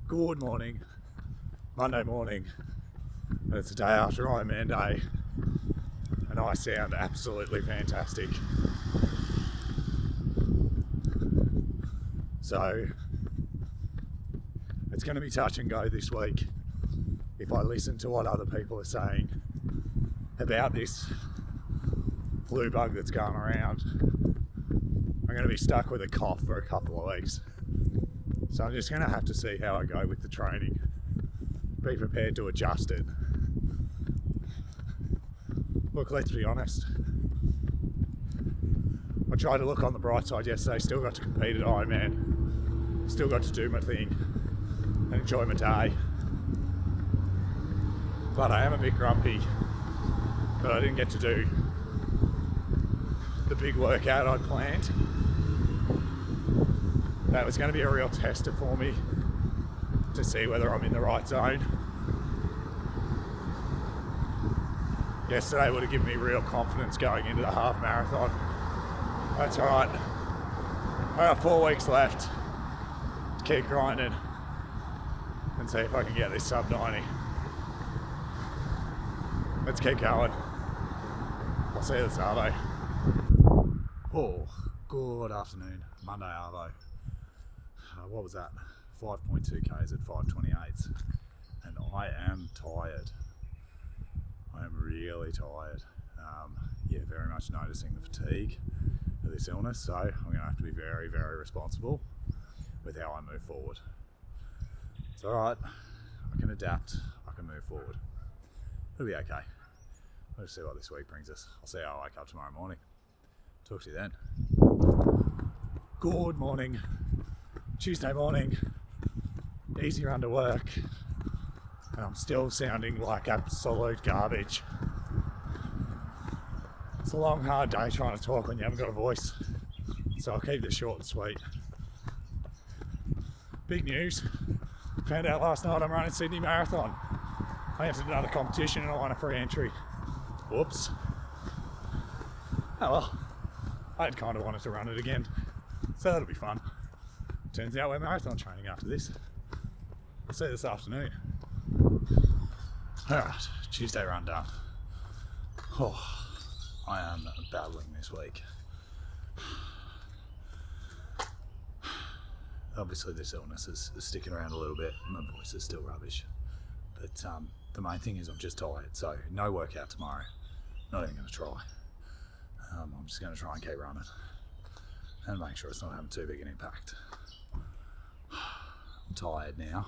Good morning, Monday morning, and it's the day after Ironman Day, and I sound absolutely fantastic. So, it's going to be touch and go this week if I listen to what other people are saying about this flu bug that's going around. I'm going to be stuck with a cough for a couple of weeks. So I'm just going to have to see how I go with the training. Be prepared to adjust it. Look, let's be honest. I tried to look on the bright side yesterday, still got to compete at Ironman. Still got to do my thing and enjoy my day. But I am a bit grumpy that I didn't get to do the big workout I'd planned. That was going to be a real tester for me to see whether I'm in the right zone. Yesterday would have given me real confidence going into the half marathon. That's alright. I have 4 weeks left to keep grinding and see if I can get this sub 90. Let's keep going. I'll see you this Arvo. Oh, good afternoon. Monday Arvo. What was that? 5.2 Ks at 5:28, and I am tired. I am really tired. Very much noticing the fatigue of this illness, so I'm going to have to be very, very responsible with how I move forward. It's alright, I can adapt, I can move forward. It'll be okay. Let's see what this week brings us. I'll see how I wake up tomorrow morning. Talk to you then. Good morning. Tuesday morning, easy run to work, and I'm still sounding like absolute garbage. It's a long, hard day trying to talk when you haven't got a voice, so I'll keep this short and sweet. Big news, found out last night I'm running Sydney Marathon. I entered another competition and I won a free entry. Whoops. Oh well, I had kind of wanted to run it again, so that'll be fun. Turns out we're marathon training after this. I'll see you this afternoon. Alright, Tuesday run done. Oh, I am battling this week. Obviously this illness is sticking around a little bit. My voice is still rubbish. But the main thing is I'm just tired, so no workout tomorrow. Not even going to try. I'm just going to try and keep running and make sure it's not having too big an impact. I'm tired now,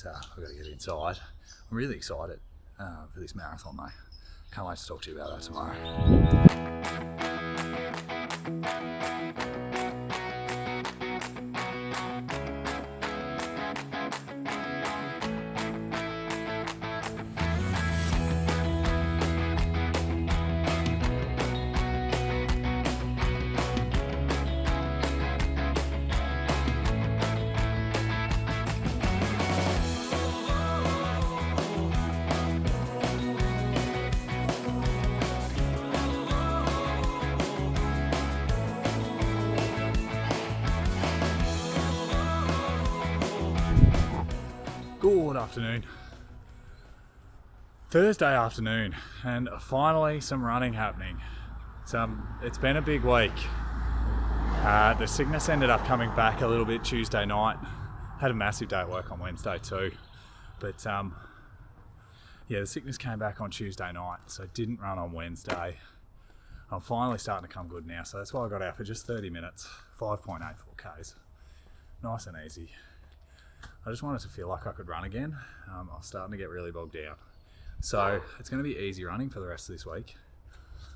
but I've got to get inside. I'm really excited for this marathon though. Can't wait to talk to you about that tomorrow. Good afternoon. Thursday afternoon, and finally some running happening. It's been a big week. The sickness ended up coming back a little bit Tuesday night. Had a massive day at work on Wednesday too, but the sickness came back on Tuesday night, so didn't run on Wednesday. I'm finally starting to come good now, so that's why I got out for just 30 minutes, 5.84 Ks. Nice and easy. I just wanted to feel like I could run again. I was starting to get really bogged down. So it's going to be easy running for the rest of this week.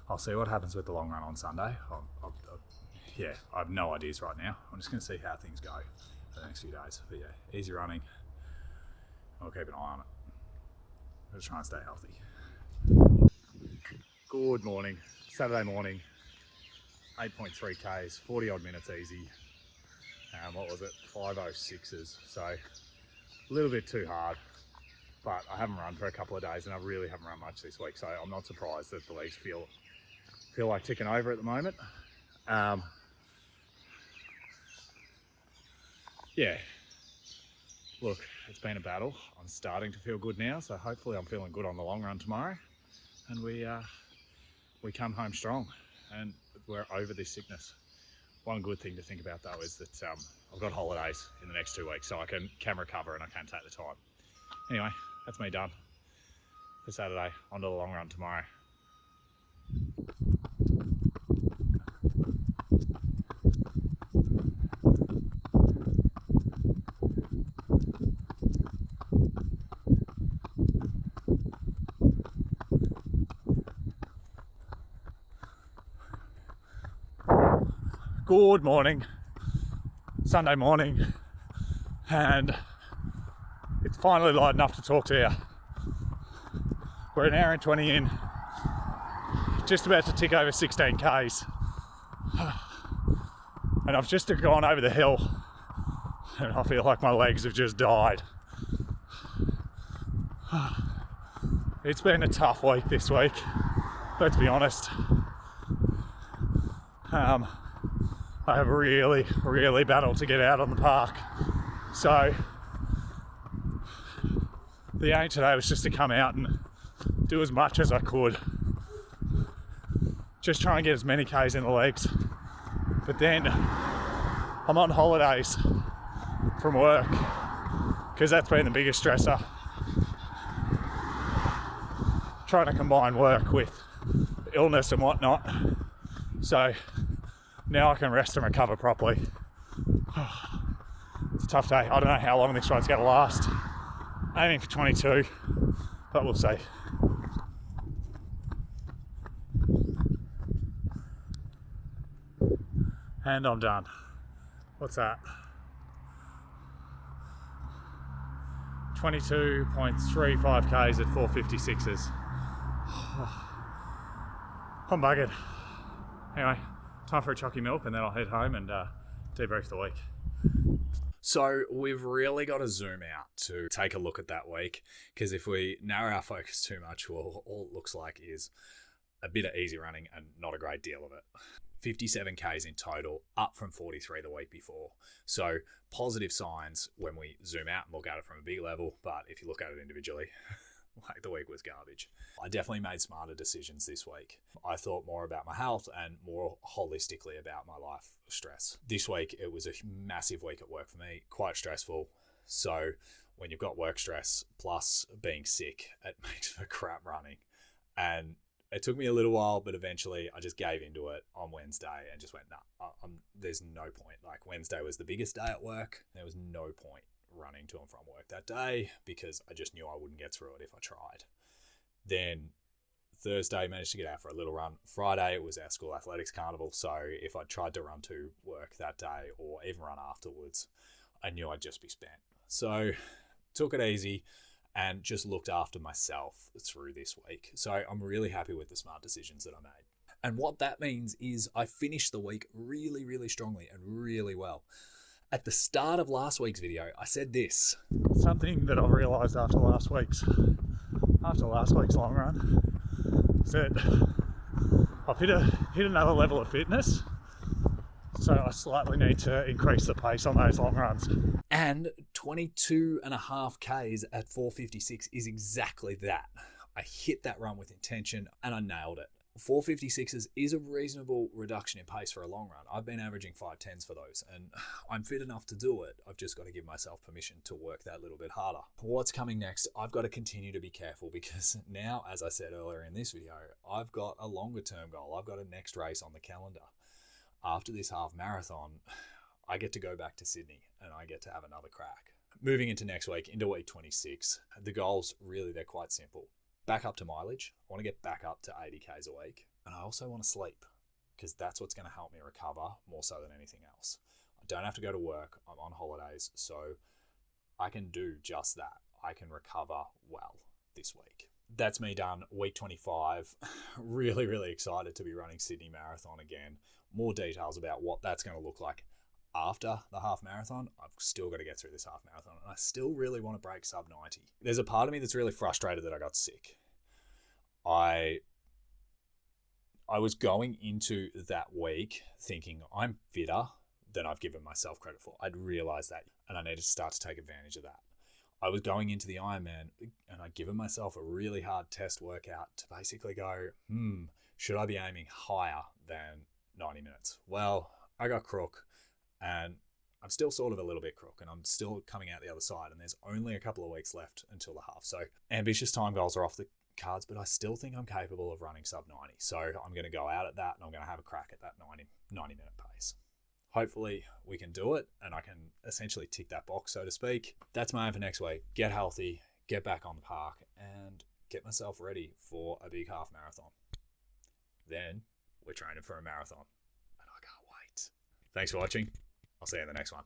I'll see what happens with the long run on Sunday. I have no ideas right now. I'm just going to see how things go for the next few days. But yeah, easy running. I'll keep an eye on it. I'm just trying to stay healthy. Good morning. Saturday morning. 8.3 Ks, 40 odd minutes easy. What was it? 5:06s. So a little bit too hard. But I haven't run for a couple of days and I really haven't run much this week. So I'm not surprised that the legs feel like ticking over at the moment. look, it's been a battle. I'm starting to feel good now, so hopefully I'm feeling good on the long run tomorrow, and we come home strong, and we're over this sickness. One good thing to think about though is that I've got holidays in the next 2 weeks, so I can recover and I can take the time. Anyway, that's me done for Saturday. On to the long run tomorrow. Good morning, Sunday morning, and it's finally light enough to talk to you. We're an hour and 20 in, just about to tick over 16 Ks, and I've just gone over the hill, and I feel like my legs have just died. It's been a tough week this week, let's be honest. I have really battled to get out on the park. So the aim today was just to come out and do as much as I could. Just try and get as many Ks in the legs. But then I'm on holidays from work because that's been the biggest stressor. Trying to combine work with illness and whatnot. So now I can rest and recover properly. It's a tough day. I don't know how long this one's going to last. Aiming for 22, but we'll see. And I'm done. What's that? 22.35 Ks at 456s. I'm buggered. Anyway, time for a chocky milk and then I'll head home and debrief the week. So we've really got to zoom out to take a look at that week, because if we narrow our focus too much, well, all it looks like is a bit of easy running and not a great deal of it. 57 Ks in total, up from 43 the week before. So positive signs when we zoom out and look at it from a big level, but if you look at it individually, like the week was garbage. I definitely made smarter decisions this week. I thought more about my health and more holistically about my life stress. This week, it was a massive week at work for me, quite stressful. So when you've got work stress plus being sick, it makes for crap running. And it took me a little while, but eventually I just gave into it on Wednesday and just went, nah, there's no point. Like Wednesday was the biggest day at work. There was no point running to and from work that day because I just knew I wouldn't get through it if I tried. Then Thursday managed to get out for a little run. Friday it was our school athletics carnival, so if I tried to run to work that day or even run afterwards, I knew I'd just be spent. So took it easy and just looked after myself through this week. So I'm really happy with the smart decisions that I made. And what that means is I finished the week really strongly and really well. At the start of last week's video, I said this. Something that I've realised after last week's long run is that I've hit another level of fitness. So I slightly need to increase the pace on those long runs. And 22.5 Ks at 456 is exactly that. I hit that run with intention and I nailed it. 456s is a reasonable reduction in pace for a long run. I've been averaging 510s for those and I'm fit enough to do it. I've just got to give myself permission to work that little bit harder. What's coming next? I've got to continue to be careful because now, as I said earlier in this video, I've got a longer term goal. I've got a next race on the calendar. After this half marathon, I get to go back to Sydney and I get to have another crack. Moving into next week, into week 26, the goals really, they're quite simple. Back up to mileage. I want to get back up to 80 Ks a week. And I also want to sleep because that's what's going to help me recover more so than anything else. I don't have to go to work. I'm on holidays, so I can do just that. I can recover well this week. That's me done. Week 25. Really excited to be running Sydney Marathon again. More details about what that's going to look like after the half marathon. I've still got to get through this half marathon and I still really want to break sub 90. There's a part of me that's really frustrated that I got sick. I was going into that week thinking I'm fitter than I've given myself credit for. I'd realized that and I needed to start to take advantage of that. I was going into the Ironman and I'd given myself a really hard test workout to basically go, should I be aiming higher than 90 minutes? Well, I got crook and I'm still sort of a little bit crook and I'm still coming out the other side, and there's only a couple of weeks left until the half. So ambitious time goals are off the cards, but I still think I'm capable of running sub 90. So I'm going to go out at that and I'm going to have a crack at that 90 minute pace. Hopefully we can do it and I can essentially tick that box, so to speak. That's my aim for next week. Get healthy, get back on the park, and get myself ready for a big half marathon. Then we're training for a marathon and I can't wait. Thanks for watching. I'll see you in the next one.